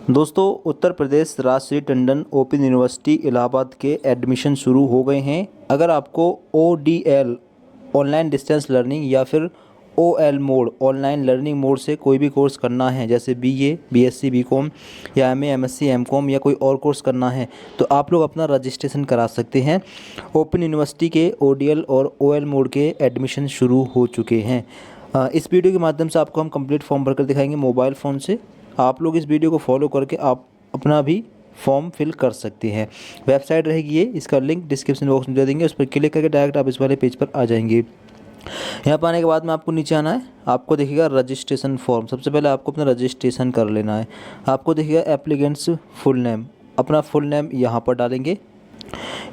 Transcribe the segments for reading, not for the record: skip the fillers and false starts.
दोस्तों, Uttar Pradesh Rajshree Tandon open university Allahabad के admission शुरू हो गए हैं। अगर आपको ODL ऑनलाइन डिस्टेंस लर्निंग या फिर OL mode online learning mode से कोई भी कोर्स करना है, जैसे BA, BSc, BCom या MA, MSc, MCom या कोई और कोर्स करना है, तो आप लोग अपना रजिस्ट्रेशन करा सकते हैं। ओपन यूनिवर्सिटी के ODL और OL मोड के एडमिशन शुरू हो चुके हैं। इस वीडियो के माध्यम से आपको हम कंप्लीट फॉर्म भरकर दिखाएंगे मोबाइल फ़ोन से। आप लोग इस वीडियो को फॉलो करके आप अपना भी फॉर्म फिल कर सकते हैं। वेबसाइट रहेगी ये, इसका लिंक डिस्क्रिप्शन बॉक्स में दे देंगे, उस पर क्लिक करके डायरेक्ट आप इस वाले पेज पर आ जाएंगे। यहाँ पर आने के बाद में आपको नीचे आना है, आपको देखिएगा रजिस्ट्रेशन फॉर्म। सबसे पहले आपको अपना रजिस्ट्रेशन कर लेना है। आपको देखिएगा एप्लीकेंट्स फुल नेम, अपना फुल नेम यहाँ पर डालेंगे।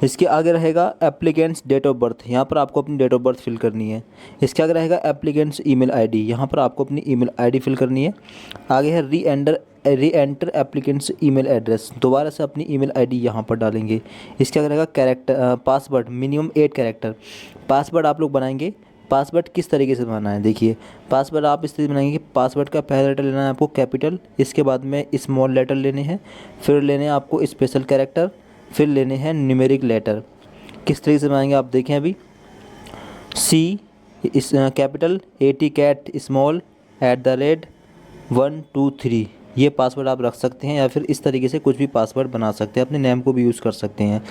इसके आगे रहेगा एप्लीकेंट्स डेट ऑफ बर्थ, यहाँ पर आपको अपनी डेट ऑफ बर्थ फिल करनी है। इसके आगे रहेगा एप्लीकेंट्स ईमेल आईडी, यहाँ पर आपको अपनी ईमेल आईडी फिल करनी है। आगे है री एंटर एप्लीकेंट्स ईमेल एड्रेस, दोबारा से अपनी ईमेल आईडी यहाँ पर डालेंगे। इसके आगे रहेगा character password, minimum 8 character password आप लोग बनाएंगे। पासवर्ड किस तरीके से बनाना है, देखिए पासवर्ड आप इस तरीके से बनाएंगे कि पासवर्ड का पहला लेटर लेना है आपको कैपिटल, इसके बाद में स्मॉल लेटर लेने हैं, फिर लेने हैं आपको स्पेशल कैरेक्टर, फिर लेने हैं न्यूमेरिक लेटर। किस तरीके से बनाएंगे आप देखें अभी। C इस कैपिटल, AT कैट स्मॉल @1 2 3, ये पासवर्ड आप रख सकते हैं, या फिर इस तरीके से कुछ भी पासवर्ड बना सकते हैं, अपने नेम को भी यूज़ कर सकते हैं।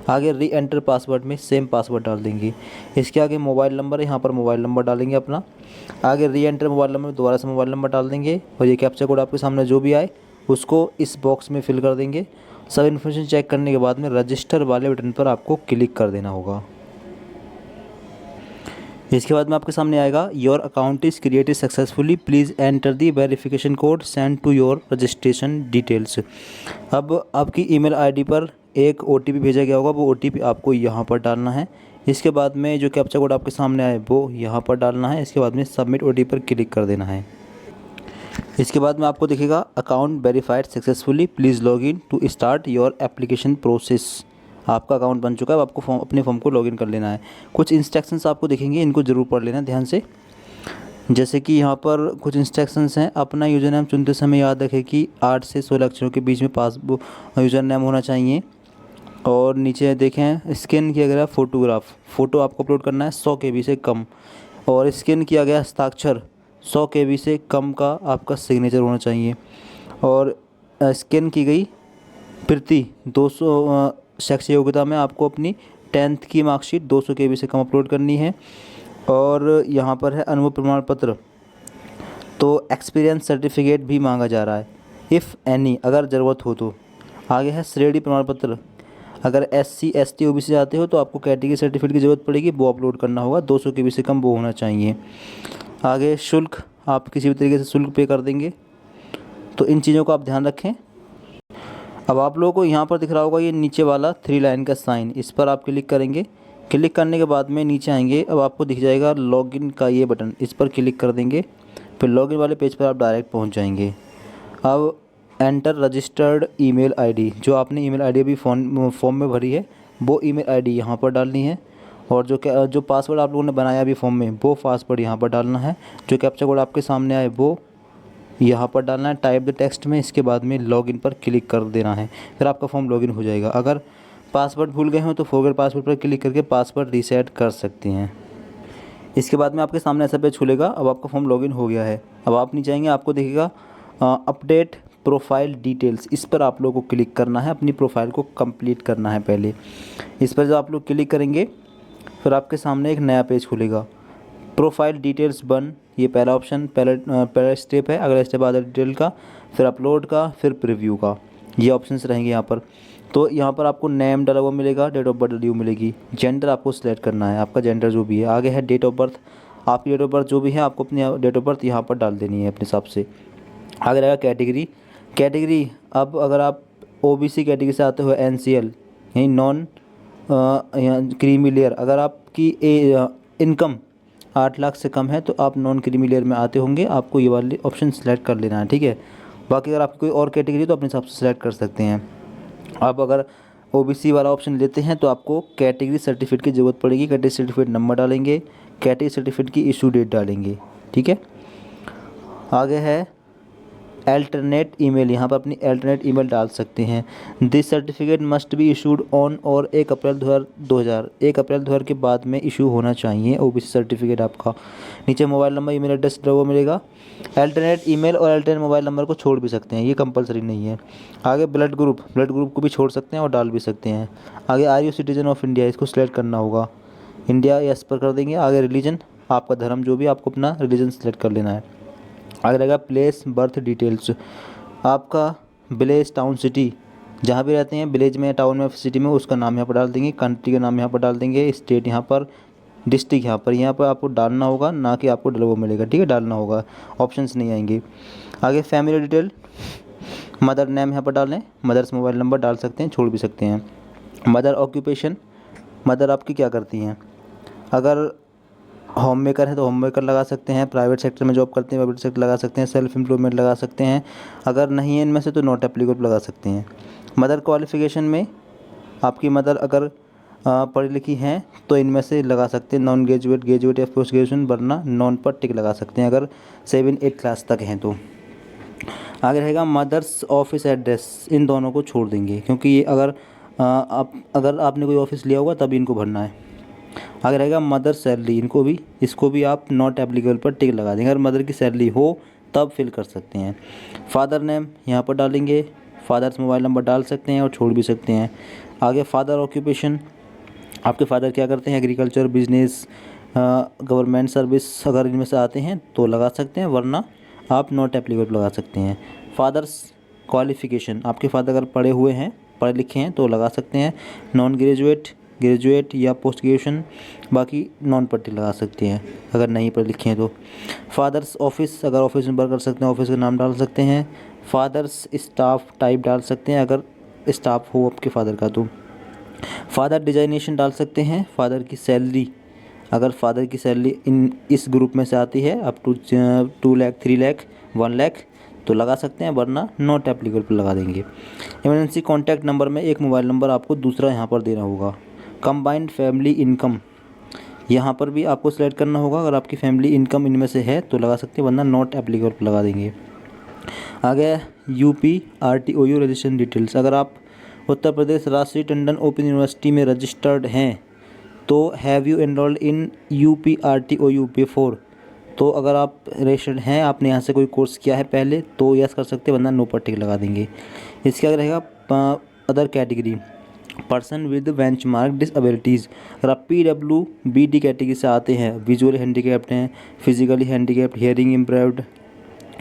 आगे री एंटर पासवर्ड में सेम पासवर्ड डाल देंगे। इसके आगे मोबाइल नंबर है, यहाँ पर मोबाइल नंबर डालेंगे अपना। आगे री एंटर मोबाइल नंबर, दोबारा से मोबाइल नंबर डाल देंगे, और ये कैप्चा कोड आपके सामने जो भी आए उसको इस बॉक्स में फिल कर देंगे। सब इन्फॉर्मेशन चेक करने के बाद में रजिस्टर वाले बटन पर आपको क्लिक कर देना होगा। इसके बाद में आपके सामने आएगा your account is created successfully, please enter the verification code send to your registration details. अब आपकी ईमेल आईडी पर एक OTP भेजा गया होगा, वो OTP आपको यहाँ पर डालना है। इसके बाद में जो कैप्चा कोड आपके सामने आए वो यहाँ पर डालना है। इसके बाद में सबमिट OTP पर क्लिक कर देना है। इसके बाद में आपको दिखेगा account verified successfully, please log in to start your application process. आपका अकाउंट बन चुका है, अब आपको अपने फॉर्म को लॉगिन कर लेना है। कुछ इंस्ट्रक्शंस आपको दिखेंगे, इनको ज़रूर पढ़ लेना ध्यान से। जैसे कि यहाँ पर कुछ इंस्ट्रक्शंस हैं। अपना यूज़र नेम चुनते समय याद रखें कि 8 से 16 अक्षरों के बीच में पासबुक यूज़र नेम होना चाहिए। और नीचे देखें स्कैन किया गया फ़ोटो आपको अपलोड करना है 100 KB से कम, और स्कैन किया गया हस्ताक्षर 100 KB से कम का आपका सिग्नेचर होना चाहिए। और स्कैन की गई प्रति 200 शैक्षिक योग्यता में आपको अपनी 10th की मार्कशीट 200 KB से कम अपलोड करनी है। और यहाँ पर है अनुभव प्रमाण पत्र, तो एक्सपीरियंस सर्टिफिकेट भी मांगा जा रहा है, इफ़ एनी, अगर ज़रूरत हो तो। आगे है श्रेणी प्रमाण पत्र, अगर SC ST OBC आते हो तो आपको कैटेगरी सर्टिफिकेट की ज़रूरत पड़ेगी, वो अपलोड करना होगा, 200 KB से कम वो होना चाहिए। आगे शुल्क, आप किसी भी तरीके से शुल्क पे कर देंगे, तो इन चीज़ों का आप ध्यान रखें। अब आप लोगों को यहाँ पर दिख रहा होगा ये नीचे वाला 3 लाइन का साइन, इस पर आप क्लिक करेंगे। क्लिक करने के बाद में नीचे आएंगे, अब आपको दिख जाएगा लॉगिन का ये बटन, इस पर क्लिक कर देंगे, फिर लॉगिन वाले पेज पर आप डायरेक्ट पहुँच जाएंगे। अब एंटर रजिस्टर्ड ईमेल आईडी, जो आपने ईमेल आईडी अभी फॉर्म में भरी है वो ईमेल आईडी यहाँ पर डालनी है। और जो पासवर्ड आप लोगों ने बनाया अभी फॉर्म में वो पासवर्ड यहाँ पर डालना है। जो कैप्चा कोड आपके सामने आए वो यहाँ पर डालना है टाइप द टेक्स्ट में। इसके बाद में लॉगिन पर क्लिक कर देना है, फिर आपका फॉर्म लॉगिन हो जाएगा। अगर पासवर्ड भूल गए हो तो फॉरगेट पासवर्ड पर क्लिक करके पासवर्ड रीसेट कर सकते हैं। इसके बाद में आपके सामने ऐसा पेज खुलेगा। अब आपका फॉर्म लॉगिन हो गया है। अब आप नीचे आएंगे, आपको दिखेगा अपडेट प्रोफाइल डिटेल्स, इस पर आप लोगों को क्लिक करना है, अपनी प्रोफाइल को कंप्लीट करना है पहले। इस पर जब आप लोग क्लिक करेंगे फिर आपके सामने एक नया पेज खुलेगा, प्रोफाइल डिटेल्स 1, ये पहला ऑप्शन, पहला स्टेप है। अगला स्टेप आधा डिटेल का, फिर अपलोड का, फिर प्रीव्यू का, ये ऑप्शंस रहेंगे यहाँ पर। तो यहाँ पर आपको नेम डाला हुआ मिलेगा, डेट ऑफ बर्थ डली हुई मिलेगी, जेंडर आपको सिलेक्ट करना है, आपका जेंडर जो भी है। आगे है डेट ऑफ बर्थ, आपकी डेट ऑफ बर्थ जो भी है आपको अपनी डेट ऑफ बर्थ यहाँ पर डाल देनी है अपने हिसाब से। आगे रहेगा कैटेगरी, अब अगर आप OBC कैटेगरी से आते हो NCL, यानी नॉन क्रीमी लेयर, अगर आपकी इनकम 8 लाख से कम है तो आप नॉन क्रीमी लेयर में आते होंगे, आपको ये वाले ऑप्शन सेलेक्ट कर लेना है, ठीक है। बाकी अगर आपकी कोई और कैटेगरी तो अपने हिसाब से सेलेक्ट कर सकते हैं। आप अगर OBC वाला ऑप्शन लेते हैं तो आपको कैटेगरी सर्टिफिकेट की ज़रूरत पड़ेगी। कैटेगरी सर्टिफिकेट नंबर डालेंगे, कैटेगरी सर्टिफिकेट की इशू डेट डालेंगे, ठीक है। आगे है अल्टरनेट ईमेल, यहाँ पर अपनी अल्टरनेट ईमेल डाल सकते हैं। This certificate must be issued on और 1 अप्रैल 2000 के बाद में इशू होना चाहिए ओबीसी सर्टिफिकेट आपका। नीचे मोबाइल नंबर ईमेल एड्रेस वो मिलेगा। अल्टरनेट ईमेल और अल्टरनेट मोबाइल नंबर को छोड़ भी सकते हैं, ये कंपलसरी नहीं है। आगे ब्लड ग्रुप को भी छोड़ सकते हैं और डाल भी सकते हैं। आगे are you citizen of India, इसको सिलेक्ट करना होगा, इंडिया यस पर कर देंगे। आगे रिलीजन, आपका धर्म जो भी, आपको अपना रिलीजन सेलेक्ट कर लेना है। आगे रहेगा प्लेस बर्थ डिटेल्स, आपका विलेज टाउन सिटी जहाँ भी रहते हैं, विलेज में टाउन में सिटी में, उसका नाम यहाँ पर डाल देंगे। कंट्री का नाम यहाँ पर डाल देंगे। स्टेट यहाँ पर, डिस्ट्रिक्ट यहाँ पर आपको डालना होगा, ना कि आपको वो मिलेगा, ठीक है, डालना होगा, ऑप्शंस नहीं आएंगे। आगे फैमिली डिटेल, मदर नेम यहाँ पर डालें, मदर्स मोबाइल नंबर डाल सकते हैं, छोड़ भी सकते हैं। मदर ऑक्यूपेशन, मदर आपकी क्या करती हैं, अगर होम मेकर है तो होम मेकर लगा सकते हैं, प्राइवेट सेक्टर में जॉब करते हैं प्राइवेट सेक्टर लगा सकते हैं, सेल्फ एम्प्लॉयमेंट लगा सकते हैं। अगर नहीं है इनमें से तो नॉट एप्लीकेबल लगा सकते हैं। मदर क्वालिफ़िकेशन में आपकी मदर अगर पढ़ी लिखी हैं तो इनमें से लगा सकते हैं नॉन ग्रेजुएट, ग्रेजुएट या पोस्ट ग्रेजुएशन, वरना नॉन पर टिक लगा सकते हैं अगर 7-8 क्लास तक हैं तो। आगे रहेगा मदर्स ऑफिस एड्रेस, इन दोनों को छोड़ देंगे क्योंकि ये अगर आपने कोई ऑफिस लिया होगा तभी इनको भरना है। आगे रहेगा मदर सैलरी, इसको भी आप नॉट एप्लीकेबल पर टिक लगा देंगे, अगर मदर की सैलरी हो तब फिल कर सकते हैं। फादर नेम यहाँ पर डालेंगे, फादर्स मोबाइल नंबर डाल सकते हैं और छोड़ भी सकते हैं। आगे फादर ऑक्यूपेशन, आपके फादर क्या करते हैं, एग्रीकल्चर, बिजनेस, गवर्नमेंट सर्विस, अगर इनमें से आते हैं तो लगा सकते हैं, वरना आप नॉट एप्लीकेबल लगा सकते हैं। फादर्स क्वालिफ़िकेशन, आपके फादर अगर पढ़े हुए हैं, पढ़े लिखे हैं तो लगा सकते हैं, नॉन ग्रेजुएट, ग्रेजुएट या पोस्ट ग्रेजुएशन, बाकी नॉन पट्टी लगा सकते हैं अगर नहीं पढ़े लिखे हैं तो। फादर्स ऑफिस, अगर ऑफिस में वर्क कर सकते हैं ऑफिस का नाम डाल सकते हैं। फादर्स स्टाफ टाइप डाल सकते हैं अगर स्टाफ हो आपके फादर का तो। फादर डिजाइनेशन डाल सकते हैं। फादर की सैलरी, अगर फादर की सैलरी इस ग्रुप में से आती है अप टू 2 लाख, 3 लाख, 1 लाख तो लगा सकते हैं, वरना नॉट एप्लीकेबल पर लगा देंगे। इमरजेंसी कॉन्टैक्ट नंबर में एक मोबाइल नंबर आपको दूसरा यहाँ पर देना होगा। कंबाइंड फैमिली इनकम, यहाँ पर भी आपको सेलेक्ट करना होगा, अगर आपकी फैमिली इनकम इनमें से है तो लगा सकते हैं, वरना नॉट एप्लीकेबल पर लगा देंगे। आगे यूपी RTOU रजिस्ट्रेशन डिटेल्स, अगर आप उत्तर प्रदेश राष्ट्रीय टंडन ओपन यूनिवर्सिटी में रजिस्टर्ड हैं तो have you enrolled in UP RTOU before, तो अगर आप रजिस्टर्ड हैं, आपने यहाँ से कोई कोर्स किया है पहले तो यस कर सकते हैं, वरना नो पर टिक लगा देंगे। इसके आगे रहेगा other category, person with benchmark disabilities, अगर आप PWBD कैटेगरी से आते हैं, विजुअली हैंडीकैप्ड हैं, फिजिकली हैंडीकैप्ड, हियरिंग इम्पेयर्ड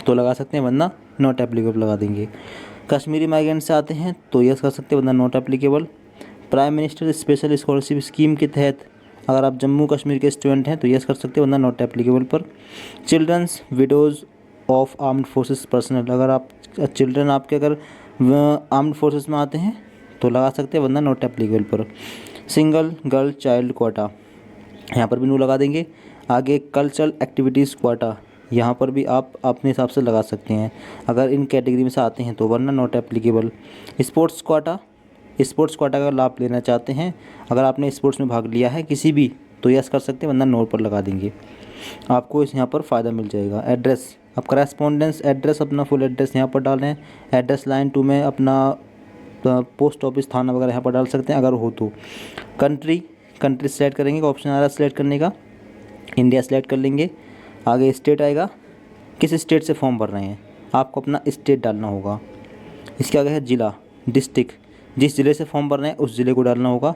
तो लगा सकते हैं, वरना नॉट एप्लीकेबल लगा देंगे। कश्मीरी माइग्रेंट से आते हैं तो यस कर सकते हैं, वरना not applicable. Prime minister special scholarship scheme के तहत अगर आप जम्मू कश्मीर के स्टूडेंट हैं तो यस कर सकते हैं, वरना नॉट एप्लीकेबल पर। Children's widows of armed forces personnel, अगर आप चिल्ड्रन आपके अगर आर्म्ड फोर्सेस में आते हैं तो लगा सकते हैं, वरना नॉट एप्लीकेबल पर। सिंगल गर्ल चाइल्ड कोटा, यहाँ पर भी नो लगा देंगे। आगे कल्चरल एक्टिविटीज़ कोटा, यहाँ पर भी आप अपने हिसाब से लगा सकते हैं अगर इन कैटेगरी में से आते हैं तो, वरना नॉट एप्लीकेबल। स्पोर्ट्स कोटा का लाभ लेना चाहते हैं, अगर आपने स्पोर्ट्स में भाग लिया है किसी भी तो यस कर सकते हैं, वरना नो पर लगा देंगे, आपको इस यहाँ पर फ़ायदा मिल जाएगा। एड्रेस, आप करेस्पॉन्डेंस एड्रेस अपना फुल एड्रेस यहाँ पर डालें। एड्रेस लाइन 2 में अपना पोस्ट ऑफिस थाना वगैरह यहाँ पर डाल सकते हैं अगर हो तो। कंट्री सेलेक्ट करेंगे, ऑप्शन आ रहा है सेलेक्ट करने का, इंडिया सेलेक्ट कर लेंगे। आगे स्टेट आएगा, किस स्टेट से फॉर्म भर रहे हैं आपको अपना स्टेट डालना होगा। इसके आगे है जिला, डिस्ट्रिक्ट, जिस ज़िले से फॉर्म भर रहे हैं उस ज़िले को डालना होगा।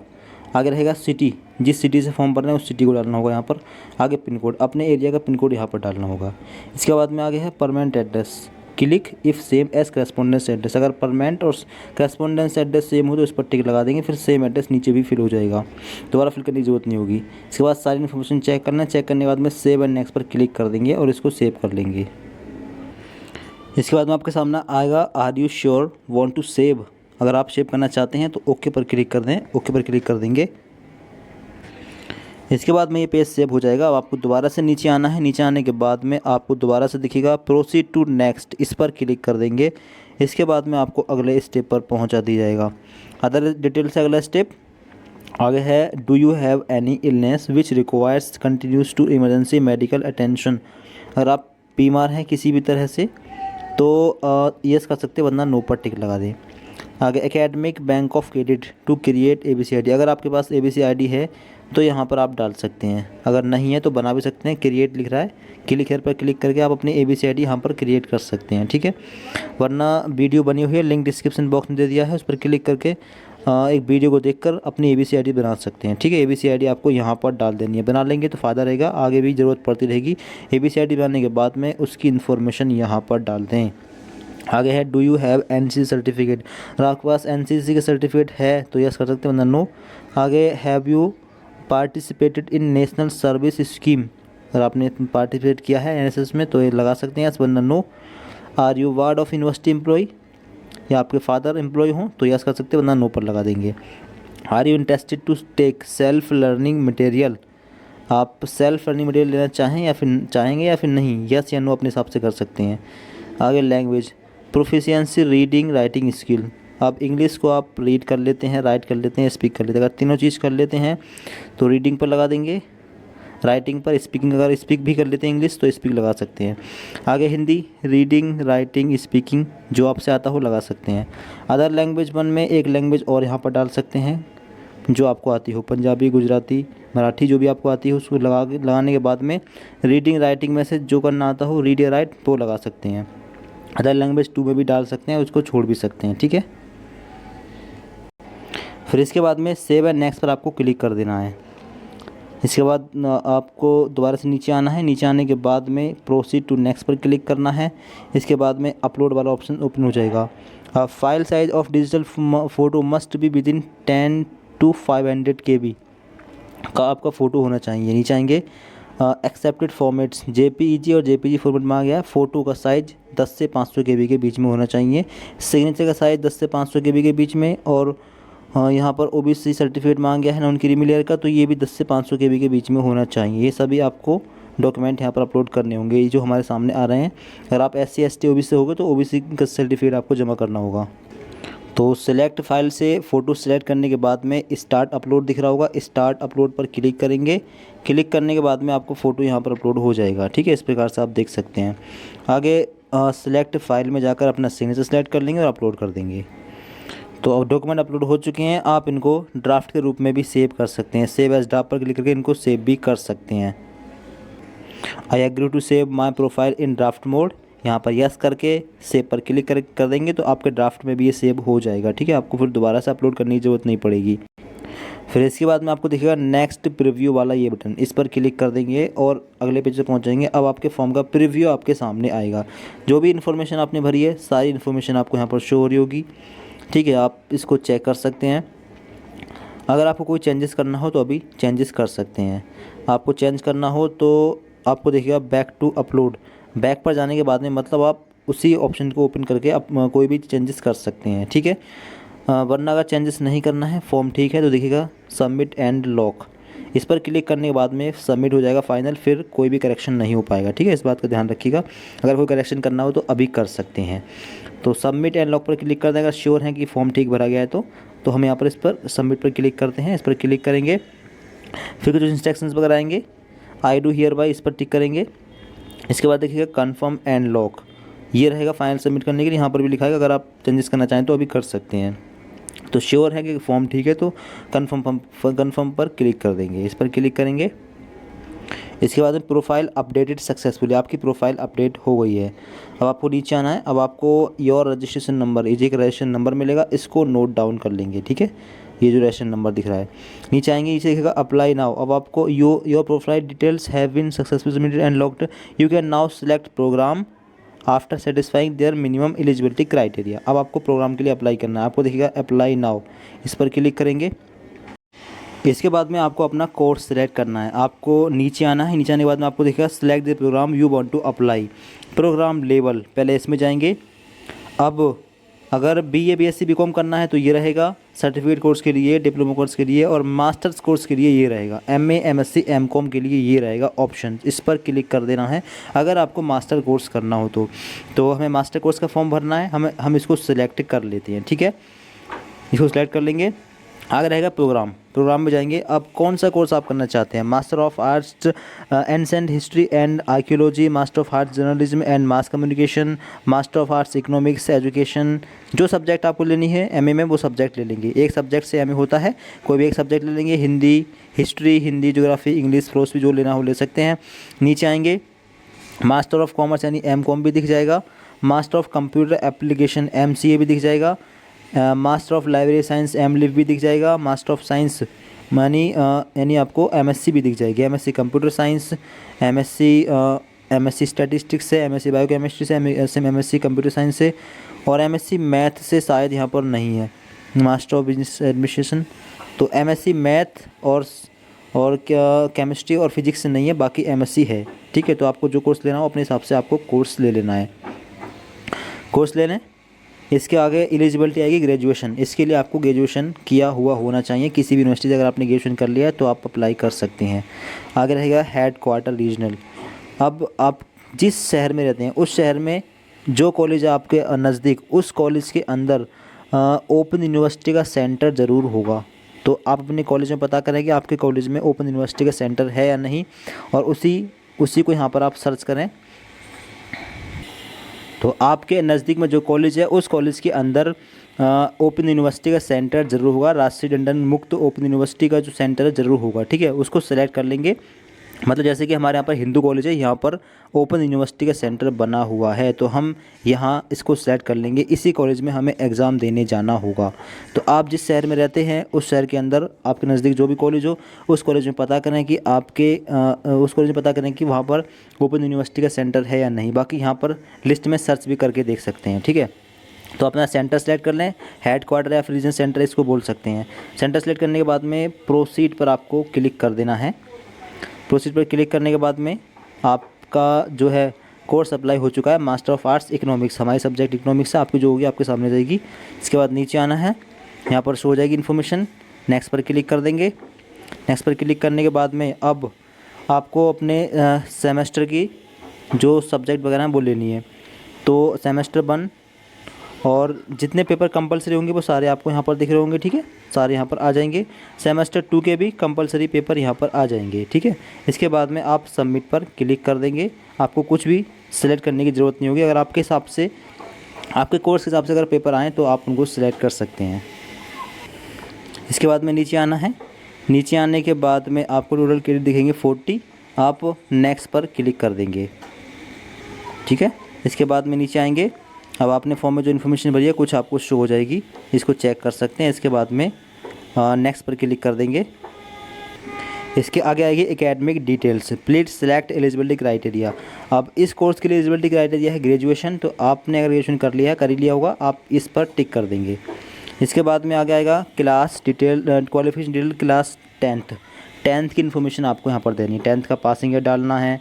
आगे रहेगा सिटी, जिस सिटी से फॉर्म भर रहे हैं उस सिटी को डालना होगा यहाँ पर। आगे पिन कोड, अपने एरिया का पिन कोड यहाँ पर डालना होगा। इसके बाद में आगे है permanent address, click if same as correspondence address, अगर परमानेंट और करेस्पॉन्डेंस एड्रेस सेम हो तो इस पर टिक लगा देंगे, फिर सेम एड्रेस नीचे भी फिल हो जाएगा, दोबारा फिल करने की जरूरत नहीं होगी। इसके बाद सारी इन्फॉर्मेशन चेक करना, चेक करने के बाद में सेव एंड नेक्स्ट पर क्लिक कर देंगे और इसको सेव कर लेंगे। इसके बाद में आपके सामने आएगा are you sure want to save, अगर आप सेव करना चाहते हैं तो ओके पर क्लिक कर दें, ओके पर क्लिक कर देंगे। इसके बाद में ये पेज सेव हो जाएगा। अब आपको दोबारा से नीचे आना है, नीचे आने के बाद में आपको दोबारा से दिखेगा प्रोसीड टू नेक्स्ट, इस पर क्लिक कर देंगे। इसके बाद में आपको अगले स्टेप पर पहुंचा दिया जाएगा। अदर डिटेल से अगला स्टेप आगे है, do you have any illness which requires continuous to emergency medical attention, अगर आप बीमार हैं किसी भी तरह से तो यस कर सकते हैं, वरना नो पर टिक लगा दें। आगे academic bank of credit to create ABCID, अगर आपके पास ABCID है तो यहाँ पर आप डाल सकते हैं, अगर नहीं है तो बना भी सकते हैं। क्रिएट लिख रहा है, क्लिक हेयर पर क्लिक करके आप अपनी ABCID यहाँ पर क्रिएट कर सकते हैं, ठीक है। वरना वीडियो बनी हुई है, लिंक डिस्क्रिप्शन बॉक्स में दे दिया है, उस पर क्लिक करके एक वीडियो को देखकर अपनी ABCID बना सकते हैं, ठीक है। ABCID आपको यहाँ पर डाल देनी है, बना लेंगे तो फ़ायदा रहेगा, आगे भी ज़रूरत पड़ती रहेगी। ABCID बनाने के बाद में उसकी इन्फॉर्मेशन यहाँ पर डाल दें। आगे है do you have NCC certificate, अगर आपके पास NCC का सर्टिफिकेट है तो यस कर सकते हैं, वरना नो। आगे have you participated in national service scheme, अगर आपने पार्टिसिपेट किया है NSS में तो ये लगा सकते हैं यस, वरना no. Are you ward of university employ, या आपके फादर एम्प्लॉय हों तो यस कर सकते हैं, वरना नो पर लगा देंगे। Are you interested to take self learning material, आप सेल्फ लर्निंग मटेरियल लेना चाहें या फिर चाहेंगे या फिर नहीं, यस या नो अपने हिसाब से कर सकते हैं। आगे language proficiency reading writing skill, आप इंग्लिश को आप रीड कर लेते हैं, राइट कर लेते हैं, स्पीक कर लेते हैं, अगर तीनों चीज़ कर लेते हैं तो रीडिंग पर लगा देंगे, राइटिंग पर, स्पीकिंग अगर स्पीक भी कर लेते हैं इंग्लिश तो स्पीक लगा सकते हैं। आगे हिंदी रीडिंग राइटिंग स्पीकिंग जो आपसे आता हो लगा सकते हैं। अदर लैंग्वेज वन में एक लैंग्वेज और यहाँ पर डाल सकते हैं जो आपको आती हो, पंजाबी, गुजराती, मराठी, जो भी आपको आती हो उसको लगाने के बाद में रीडिंग राइटिंग में से जो करना आता हो रीड या राइट वो लगा सकते हैं। अदर लैंग्वेज 2 में भी डाल सकते हैं, उसको छोड़ भी सकते हैं, ठीक है। फिर इसके बाद में सेव एंड नेक्स्ट पर आपको क्लिक कर देना है। इसके बाद आपको दोबारा से नीचे आना है, नीचे आने के बाद में प्रोसीड टू नेक्स्ट पर क्लिक करना है। इसके बाद में अपलोड वाला ऑप्शन ओपन हो जाएगा। File size of digital photo must be with in 10 to 500 KB का आपका फ़ोटो होना चाहिए। नीचे आएंगे एक्सेप्टेड फॉर्मेट्स, JPEG और JPG फॉर्मेट में आ गया। फ़ोटो का साइज़ 10 से 500 KB के बीच में होना चाहिए। सिग्नेचर का साइज़ 10 से 500 KB के बीच में, और यहाँ पर OBC सर्टिफिकेट मांग गया है नॉन क्रीमी का, तो ये भी 10 से 500 KB के बीच में होना चाहिए। ये सभी आपको डॉक्यूमेंट यहाँ पर अपलोड करने होंगे, ये जो हमारे सामने आ रहे हैं। अगर आप SC ST OBC होगे तो OBC का सर्टिफिकेट आपको जमा करना होगा। तो सिलेक्ट फाइल से फ़ोटो सेलेक्ट करने के बाद में स्टार्ट अपलोड दिख रहा होगा, स्टार्ट अपलोड पर क्लिक करेंगे। क्लिक करने के बाद में आपको फ़ोटो यहाँ पर अपलोड हो जाएगा, ठीक है। इस प्रकार से आप देख सकते हैं। आगे सिलेक्ट फाइल में जाकर अपना सिग्नेचर सेलेक्ट कर लेंगे और अपलोड कर देंगे। तो अब डॉक्यूमेंट अपलोड हो चुके हैं। आप इनको ड्राफ्ट के रूप में भी सेव कर सकते हैं, सेव एज ड्राफ्ट पर क्लिक करके इनको सेव भी कर सकते हैं। I agree to save my profile in draft mode, यहाँ पर यस करके सेव पर क्लिक कर देंगे तो आपके ड्राफ्ट में भी ये सेव हो जाएगा, ठीक है। आपको फिर दोबारा से अपलोड करने की ज़रूरत नहीं पड़ेगी। फिर इसके बाद में आपको दिखेगा नेक्स्ट प्रीव्यू वाला ये बटन, इस पर क्लिक कर देंगे और अगले पेज पे पहुँच जाएंगे। अब आपके फॉर्म का प्रीव्यू आपके सामने आएगा। जो भी इन्फॉर्मेशन आपने भरी है सारी इन्फॉर्मेशन आपको यहाँ पर शो हो रही होगी, ठीक है। आप इसको चेक कर सकते हैं। अगर आपको कोई चेंजेस करना हो तो अभी चेंजेस कर सकते हैं। आपको चेंज करना हो तो आपको देखिएगा बैक टू अपलोड, बैक पर जाने के बाद में मतलब आप उसी ऑप्शन को ओपन करके आप कोई भी चेंजेस कर सकते हैं, ठीक है। वरना अगर चेंजेस नहीं करना है, फॉर्म ठीक है, तो देखिएगा सबमिट एंड लॉक, इस पर क्लिक करने के बाद में सबमिट हो जाएगा फाइनल, फिर कोई भी करेक्शन नहीं हो पाएगा, ठीक है। इस बात का ध्यान रखिएगा। अगर कोई करेक्शन करना हो तो अभी कर सकते हैं। तो सबमिट एंड लॉक पर क्लिक कर दें। अगर श्योर है कि फॉर्म ठीक भरा गया है तो हम यहाँ पर इस पर सबमिट पर क्लिक करते हैं। इस पर क्लिक करेंगे, फिर कुछ इंस्ट्रक्शंस वगैरह आएंगे। आई डू हियर बाय, इस पर टिक करेंगे। इसके बाद देखिएगा कन्फर्म एंड लॉक, ये रहेगा फाइनल सबमिट करने के लिए। यहाँ पर भी लिखा है अगर आप चेंजेस करना चाहें तो अभी कर सकते हैं। तो श्योर है कि फॉर्म ठीक है तो कन्फर्म पर क्लिक कर देंगे। इस पर क्लिक करेंगे। इसके बाद में प्रोफाइल अपडेटेड सक्सेसफुली, आपकी प्रोफाइल अपडेट हो गई है। अब आपको नीचे आना है। अब आपको योर रजिस्ट्रेशन नंबर, ये एक रजिस्ट्रेशन नंबर मिलेगा, इसको नोट डाउन कर लेंगे, ठीक है। ये जो रजिस्ट्रेशन नंबर दिख रहा है, नीचे आएंगे, नीचे दिखेगा अप्लाई नाउ। अब आपको your profile details have been successfully submitted and locked, you can now select program after satisfying their minimum eligibility criteria. अब आपको प्रोग्राम के लिए अप्लाई करना है। आपको देखिएगा अप्लाई नाउ, इस पर क्लिक करेंगे। इसके बाद में आपको अपना कोर्स सेलेक्ट करना है। आपको नीचे आना है। नीचे आने के बाद में आपको देखिएगा select the program you want to apply, program level, पहले इसमें जाएंगे। अब अगर BA BSc BCom करना है तो ये रहेगा, सर्टिफिकेट कोर्स के लिए, डिप्लोमा कोर्स के लिए और मास्टर्स कोर्स के लिए ये रहेगा, MA MSc MCom के लिए ये रहेगा ऑप्शन, इस पर क्लिक कर देना है। अगर आपको मास्टर कोर्स करना हो तो हमें मास्टर कोर्स का फॉर्म भरना है। हम इसको सिलेक्ट कर लेते हैं, ठीक है। इसको सिलेक्ट कर लेंगे। आगे रहेगा प्रोग्राम में जाएंगे। अब कौन सा कोर्स आप करना चाहते हैं? Master of arts ancient history and archaeology, master of arts journalism and mass communication, master of arts economics education. जो सब्जेक्ट आपको लेनी है एमए में वो सब्जेक्ट ले लेंगे। एक सब्जेक्ट से एमए होता है, कोई भी एक सब्जेक्ट ले लेंगे। Hindi history, Hindi geography, English, philosophy, जो लेना हो ले सकते हैं। नीचे आएंगे मास्टर ऑफ कॉमर्स यानी एम.कॉम भी दिख जाएगा। Master of computer application MCA भी दिख जाएगा। मास्टर ऑफ लाइब्रेरी साइंस एम.लिव भी दिख जाएगा। मास्टर ऑफ साइंस यानी आपको एम.एससी भी दिख जाएगी। MSc computer science, MSc statistics से, एम.एससी बायोकेमिस्ट्री से, एम.एससी कंप्यूटर साइंस से, और एम.एससी मैथ से शायद यहाँ पर नहीं है। मास्टर ऑफ बिजनेस एडमिनिस्ट्रेशन, तो एम.एससी मैथ और क्या केमिस्ट्री और फिजिक्स से नहीं है, बाकी एम.एससी है। ठीक है, तो आपको जो कोर्स लेना हो अपने हिसाब से आपको कोर्स ले लेना है, कोर्स ले लें। इसके आगे एलिजिबिलिटी आएगी ग्रेजुएशन। इसके लिए आपको ग्रेजुएशन किया हुआ होना चाहिए किसी भी यूनिवर्सिटी से। अगर आपने ग्रेजुएशन कर लिया है तो आप अप्लाई कर सकते हैं। आगे रहेगा हेड क्वार्टर रीजनल। अब आप जिस शहर में रहते हैं उस शहर में जो कॉलेज है आपके नज़दीक, उस कॉलेज के अंदर ओपन यूनिवर्सिटी का सेंटर ज़रूर होगा। तो आप अपने कॉलेज में पता करें कि आपके कॉलेज में ओपन यूनिवर्सिटी का सेंटर है या नहीं, और उसी को यहाँ पर आप सर्च करें। तो आपके नज़दीक में जो कॉलेज है उस कॉलेज के अंदर ओपन यूनिवर्सिटी का सेंटर ज़रूर होगा। राष्ट्रीय दंडन मुक्त ओपन यूनिवर्सिटी का जो सेंटर है ज़रूर होगा। ठीक है, उसको सेलेक्ट कर लेंगे। मतलब जैसे कि हमारे यहाँ पर हिंदू कॉलेज है, यहाँ पर ओपन यूनिवर्सिटी का सेंटर बना हुआ है, तो हम यहाँ इसको सेलेक्ट कर लेंगे। इसी कॉलेज में हमें एग्ज़ाम देने जाना होगा। तो आप जिस शहर में रहते हैं उस शहर के अंदर आपके नज़दीक जो भी कॉलेज हो उस कॉलेज में पता करें कि वहाँ पर ओपन यूनिवर्सिटी का सेंटर है या नहीं। बाकी यहाँ पर लिस्ट में सर्च भी करके देख सकते हैं। ठीक है, तो अपना सेंटर सेलेक्ट कर लें। हेड क्वार्टर या फिर रीजन सेंटर इसको बोल सकते हैं। सेंटर सेलेक्ट करने के बाद में प्रोसीड पर आपको क्लिक कर देना है। प्रोसीड पर क्लिक करने के बाद में आपका जो है कोर्स अप्लाई हो चुका है। मास्टर ऑफ आर्ट्स इकोनॉमिक्स, हमारे सब्जेक्ट इकोनॉमिक्स है, आपकी जो होगी आपके सामने जाएगी। इसके बाद नीचे आना है, यहाँ पर शो हो जाएगी इन्फॉर्मेशन। नेक्स्ट पर क्लिक कर देंगे। नेक्स्ट पर क्लिक करने के बाद में अब आपको अपने सेमेस्टर की जो सब्जेक्ट वगैरह हैं वो लेनी है। तो सेमेस्टर 1 और जितने पेपर कंपलसरी होंगे वो सारे आपको यहाँ पर दिख रहे होंगे। ठीक है, सारे यहाँ पर आ जाएंगे। सेमेस्टर 2 के भी कंपलसरी पेपर यहाँ पर आ जाएंगे। ठीक है, इसके बाद में आप सबमिट पर क्लिक कर देंगे। आपको कुछ भी सिलेक्ट करने की ज़रूरत नहीं होगी। अगर आपके हिसाब से, आपके कोर्स के हिसाब से अगर पेपर आएँ तो आप उनको सिलेक्ट कर सकते हैं। इसके बाद में नीचे आना है। नीचे आने के बाद में आपको टोटल क्रेडिट दिखेंगे 40। आप नेक्स्ट पर क्लिक कर देंगे। ठीक है, इसके बाद में नीचे आएंगे। अब आपने फॉर्म में जो इन्फॉर्मेशन भरी है कुछ आपको शो हो जाएगी, इसको चेक कर सकते हैं। इसके बाद में नेक्स्ट पर क्लिक कर देंगे। इसके आगे आएगी academic details. Please select eligibility criteria. अब इस कोर्स के लिए एलिजिबिलिटी क्राइटेरिया है ग्रेजुएशन, तो आपने अगर ग्रेजुएशन कर ही लिया होगा आप इस पर टिक कर देंगे। इसके बाद में आगे आएगा class detail, qualification detail class 10th की इन्फॉर्मेशन आपको यहाँ पर देनी है। 10th का पासिंग ईयर डालना है,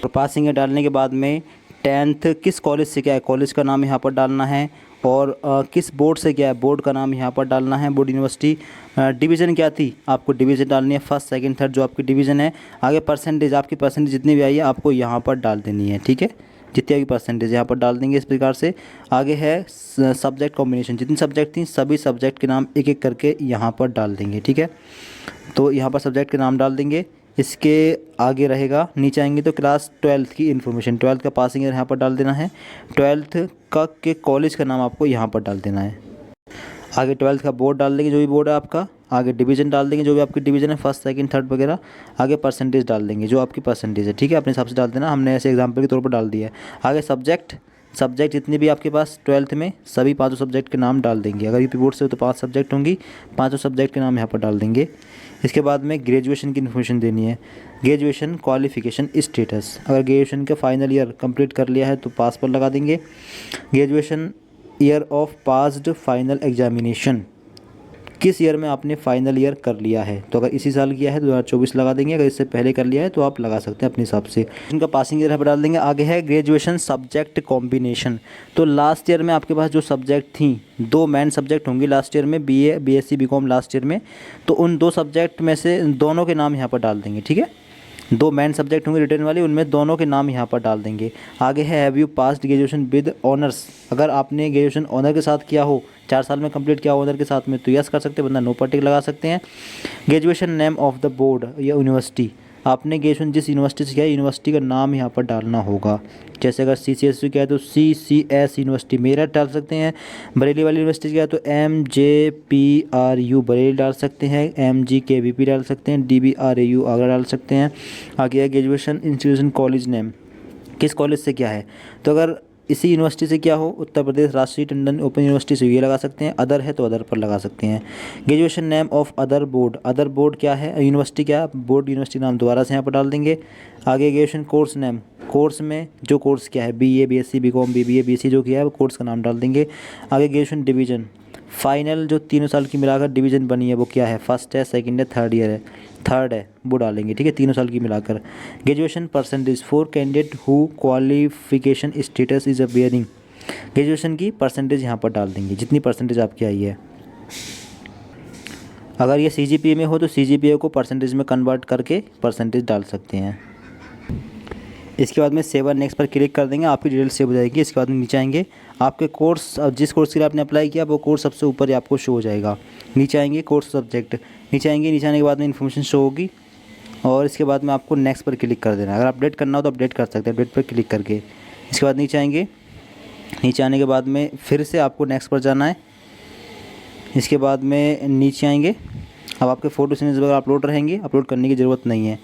और पासिंग ईयर डालने के बाद में 10th किस कॉलेज से क्या है, कॉलेज का नाम यहाँ पर डालना है, और किस बोर्ड से क्या है, बोर्ड का नाम यहाँ पर डालना है। बोर्ड यूनिवर्सिटी डिवीज़न क्या थी, आपको डिवीज़न डालनी है, फर्स्ट सेकंड थर्ड जो आपकी डिवीज़न है। आगे परसेंटेज, आपकी परसेंटेज जितनी भी आई है आपको यहाँ पर डाल देनी है। ठीक है, जितनी आपकी परसेंटेज यहाँ पर डाल देंगे इस प्रकार से। आगे है सब्जेक्ट कॉम्बिनेशन, जितनी सब्जेक्ट थी सभी सब्जेक्ट के नाम एक एक करके यहाँ पर डाल देंगे। ठीक है, तो यहाँ पर सब्जेक्ट के नाम डाल देंगे। इसके आगे रहेगा, नीचे आएंगे तो क्लास 12th की इन्फॉर्मेशन, 12th का पासिंग ईयर यहाँ पर डाल देना है। 12th का के कॉलेज का नाम आपको यहाँ पर डाल देना है। आगे 12th का बोर्ड डाल देंगे जो भी बोर्ड है आपका। आगे डिवीज़न डाल देंगे जो भी आपकी डिवीज़न है, फर्स्ट सेकंड थर्ड वगैरह। आगे परसेंटेज डाल देंगे जो आपकी परसेंटेज है। ठीक है, अपने हिसाब से डाल देना, हमने ऐसे एग्जाम्पल के तौर पर डाल दिया है। आगे सब्जेक्ट जितने भी आपके पास 12th में सभी 5 सब्जेक्ट के नाम डाल देंगे। अगर यूपी बोर्ड से हो तो 5 सब्जेक्ट होंगी, 5 सब्जेक्ट के नाम यहाँ पर डाल देंगे। इसके बाद में ग्रेजुएशन की इन्फॉर्मेशन देनी है। ग्रेजुएशन क्वालिफ़िकेशन स्टेटस, अगर ग्रेजुएशन का फाइनल ईयर कंप्लीट कर लिया है तो पास पर लगा देंगे। Graduation year of passed final examination, किस ईयर में आपने फाइनल ईयर कर लिया है, तो अगर इसी साल किया है तो 2024 लगा देंगे। अगर इससे पहले कर लिया है तो आप लगा सकते हैं अपने हिसाब से। उनका पासिंग ईयर यहाँ पर डाल देंगे। आगे है ग्रेजुएशन सब्जेक्ट कॉम्बिनेशन, तो लास्ट ईयर में आपके पास जो सब्जेक्ट थी, 2 मेन सब्जेक्ट होंगी लास्ट ईयर में, BA BSc BCom last year में, तो उन 2 सब्जेक्ट में से दोनों के नाम यहाँ पर डाल देंगे। ठीक है, दो मेन सब्जेक्ट होंगे रिटर्न वाली, उनमें दोनों के नाम यहाँ पर डाल देंगे। आगे है have you passed graduation with honours, अगर आपने ग्रेजुएशन ऑनर के साथ किया हो, 4 साल में कंप्लीट किया हो ऑनर के साथ में, तो यस कर सकते हैं, वरना नो पर टिक लगा सकते हैं। Graduation name of the board या यूनिवर्सिटी, आपने ग्रेजुएशन जिस यूनिवर्सिटी से किया है यूनिवर्सिटी का नाम यहाँ पर डालना होगा। जैसे अगर CCS से किया है तो CCS यूनिवर्सिटी मेरठ डाल सकते हैं। बरेली वाली यूनिवर्सिटी से किया है तो MJPRU बरेली डाल सकते हैं, MGKVP डाल सकते हैं, DBRAU आगरा डाल सकते हैं। आगे है ग्रेजुएशन इंस्टीट्यूशन कॉलेज नेम, किस कॉलेज से क्या है, तो अगर इसी यूनिवर्सिटी से क्या हो, उत्तर प्रदेश राष्ट्रीय टंडन ओपन यूनिवर्सिटी से ये लगा सकते हैं, अदर है तो अदर पर लगा सकते हैं। Graduation name of other board, other board क्या है, यूनिवर्सिटी क्या है, बोर्ड यूनिवर्सिटी नाम दोबारा से यहाँ पर डाल देंगे। आगे ग्रेजुएशन कोर्स नेम, कोर्स में जो कोर्स क्या है, BA BSc BCom BBA BSc जो किया है वो कोर्स का नाम डाल देंगे। आगे ग्रेजुएशन डिवीज़न, फाइनल जो तीनों साल की मिलाकर डिवीज़न बनी है वो क्या है, फर्स्ट है, सेकंड है, थर्ड ईयर है, थर्ड है वो डालेंगे, ठीक है, तीनों साल की मिलाकर। Graduation percentage for candidate who qualification status is a bearing, graduation की परसेंटेज यहाँ पर डाल देंगे, जितनी परसेंटेज आपकी आई है। अगर ये CGPA में हो तो CGPA को परसेंटेज में कन्वर्ट करके परसेंटेज डाल सकते हैं। इसके बाद में सेव एंड नेक्स्ट पर क्लिक कर देंगे, आपकी डिटेल सेव हो जाएगी। इसके बाद में नीचे आएंगे, आपके कोर्स जिस कोर्स के लिए आपने अप्लाई किया वो कोर्स सबसे ऊपर ही आपको शो हो जाएगा। नीचे आएंगे कोर्स सब्जेक्ट, नीचे आएंगे, नीचे आने के बाद में इन्फॉर्मेशन शो होगी और इसके बाद में आपको नेक्स्ट पर क्लिक कर देना है। अगर अपडेट करना हो तो अपडेट कर सकते हैं, अपडेट पर क्लिक करके। इसके बाद नीचे आएंगे, नीचे आने के बाद में फिर से आपको नेक्स्ट पर जाना है। इसके बाद में नीचे आएंगे, अब आपके फ़ोटो सीरीज वगैरह अपलोड रहेंगे, अपलोड करने की ज़रूरत नहीं है।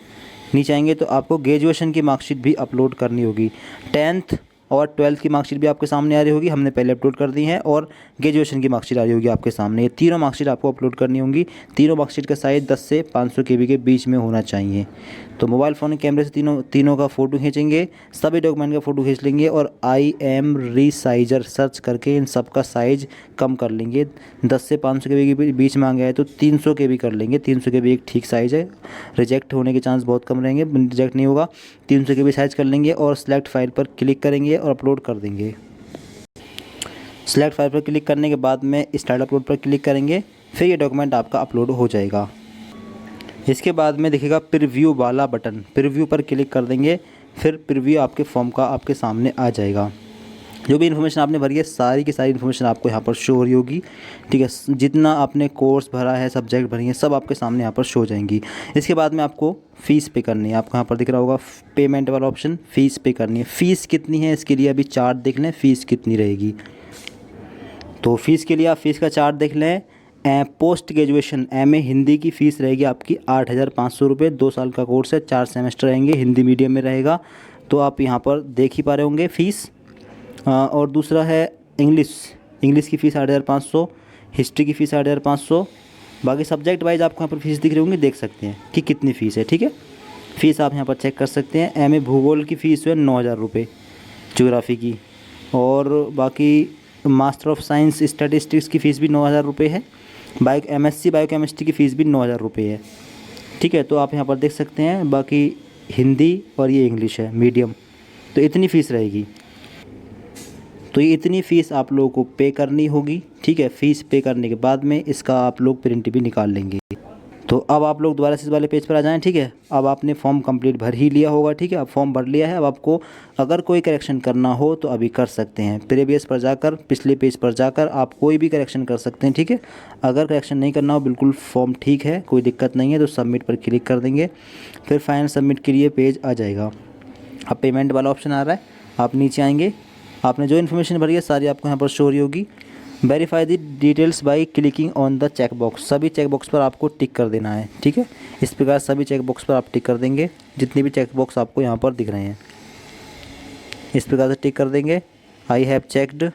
नीचे आएंगे तो आपको ग्रेजुएशन की मार्कशीट भी अपलोड करनी होगी, 10th और 12th की मार्कशीट भी आपके सामने आ रही होगी, हमने पहले अपलोड कर दी है, और ग्रेजुएशन की मार्कशीट आ रही होगी आपके सामने। ये तीनों मार्कशीट आपको अपलोड करनी होंगी। तीनों मार्कशीट का साइज़ 10 से 500 KB के बीच में होना चाहिए। तो मोबाइल फ़ोन के कैमरे से तीनों का फ़ोटो खींचेंगे, सभी डॉक्यूमेंट का फ़ोटो खींच लेंगे और IM रीसाइजर सर्च करके इन सब का साइज़ कम कर लेंगे। 10 से 500 KB के बीच में आ गया है तो 300 KB कर लेंगे। 300 KB एक ठीक साइज़ है, रिजेक्ट होने के चांस बहुत कम रहेंगे, रिजेक्ट नहीं होगा। 300 KB साइज़ कर लेंगे और सिलेक्ट फाइल पर क्लिक करेंगे और अपलोड कर देंगे। सिलेक्ट फाइल पर क्लिक करने के बाद में स्टार्ट अपलोड पर क्लिक करेंगे, फिर ये डॉक्यूमेंट आपका अपलोड हो जाएगा। इसके बाद में दिखेगा प्रीव्यू वाला बटन, प्रीव्यू पर क्लिक कर देंगे, फिर प्रीव्यू आपके फॉर्म का आपके सामने आ जाएगा। जो भी इन्फॉर्मेशन आपने भरी है सारी की सारी इन्फॉर्मेशन आपको यहाँ पर शो हो रही होगी, ठीक है। जितना आपने कोर्स भरा है, सब्जेक्ट भरी हैं, सब आपके सामने यहाँ पर शो हो जाएंगी। इसके बाद में आपको फ़ीस पे करनी है, आपको यहाँ पर दिख रहा होगा पेमेंट वाला ऑप्शन, फ़ीस पे करनी है। फ़ीस कितनी है इसके लिए अभी चार्ट देख लें, फ़ीस कितनी रहेगी। तो फ़ीस के लिए आप फ़ीस का चार्ट देख लें। पोस्ट ग्रेजुएशन MA हिंदी की फ़ीस रहेगी आपकी 8,500 रुपये, 2 साल का कोर्स है, 4 सेमेस्टर रहेंगे, हिंदी मीडियम में रहेगा। तो आप यहाँ पर देख ही पा रहे होंगे फ़ीस। और दूसरा है इंग्लिश की फ़ीस 8,500, हिस्ट्री की फ़ीस 8,500। बाकी सब्जेक्ट वाइज आपको यहाँ पर फ़ीस दिख रही होंगी, देख सकते हैं कि कितनी फ़ीस है, ठीक है। फ़ीस आप यहाँ पर चेक कर सकते हैं। MA भूगोल की फ़ीस है 9,000 रुपये ज्योग्राफी की, और बाकी मास्टर ऑफ साइंस स्टैटिस्टिक्स की फ़ीस भी 9,000 रुपये है। MSc बायोकेमिस्ट्री की फ़ीस भी 9,000 रुपये है, ठीक है। तो आप यहाँ पर देख सकते हैं। बाकी हिंदी और ये इंग्लिश है मीडियम, तो इतनी फ़ीस रहेगी। तो ये इतनी फ़ीस आप लोगों को पे करनी होगी, ठीक है। फ़ीस पे करने के बाद में इसका आप लोग प्रिंट भी निकाल लेंगे। तो अब आप लोग दोबारा से इस वाले पेज पर आ जाएं, ठीक है। अब आपने फॉर्म कंप्लीट भर ही लिया होगा, ठीक है। अब फॉर्म भर लिया है, अब आपको अगर कोई करेक्शन करना हो तो अभी कर सकते हैं। प्रीवियस पर जाकर, पिछले पेज पर जाकर आप कोई भी करेक्शन कर सकते हैं, ठीक है। अगर करेक्शन नहीं करना हो, बिल्कुल फॉर्म ठीक है, कोई दिक्कत नहीं है, तो सबमिट पर क्लिक कर देंगे, फिर फाइनल सबमिट के लिए पेज आ जाएगा। अब पेमेंट वाला ऑप्शन आ रहा है, आप नीचे आएंगे, आपने जो इन्फॉर्मेशन भरी है सारी आपको यहाँ पर शो हो रही होगी। Verify the details by clicking on the check box, सभी चेक बॉक्स पर आपको टिक कर देना है, ठीक है। इस प्रकार सभी चेक बॉक्स पर आप टिक कर देंगे, जितने भी चेक बॉक्स आपको यहाँ पर दिख रहे हैं इस प्रकार से टिक कर देंगे। आई हैव चेक्ड,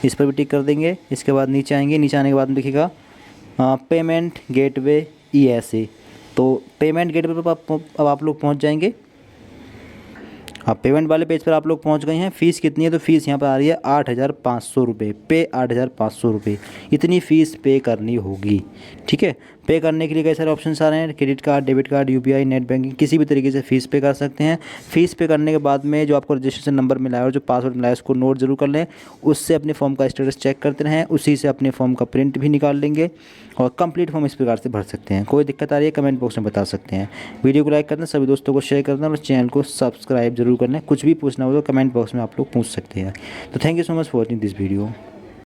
इस पर भी टिक कर देंगे। इसके बाद नीचे आएंगे, नीचे आने के बाद दिखेगा पेमेंट गेटवे ESA, तो पेमेंट गेटवे पर अब आप लोग पहुँच जाएंगे। अब पेमेंट वाले पेज पर आप लोग पहुंच गए हैं। फ़ीस कितनी है, तो फ़ीस यहाँ पर आ रही है 8,500 रुपये, पे 8,500 रुपये, इतनी फ़ीस पे करनी होगी, ठीक है। पे करने के लिए कई सारे ऑप्शन आ रहे हैं, credit card, debit card, UPI, net banking, किसी भी तरीके से फ़ीस पे कर सकते हैं। फ़ीस पे करने के बाद में जो आपको रजिस्ट्रेशन नंबर मिला है और जो पासवर्ड मिला है उसको नोट जरूर कर लें, उससे अपने फॉर्म का स्टेटस चेक करते रहें, उसी से अपने फॉर्म का प्रिंट भी निकाल लेंगे और कंप्लीट फॉर्म इस प्रकार से भर सकते हैं। कोई दिक्कत आ रही है कमेंट बॉक्स में बता सकते हैं। वीडियो को लाइक करना, सभी दोस्तों को शेयर करना और चैनल को सब्सक्राइब जरूर करना। कुछ भी पूछना हो तो कमेंट बॉक्स में आप लोग पूछ सकते हैं। तो thank you so much for watching this video.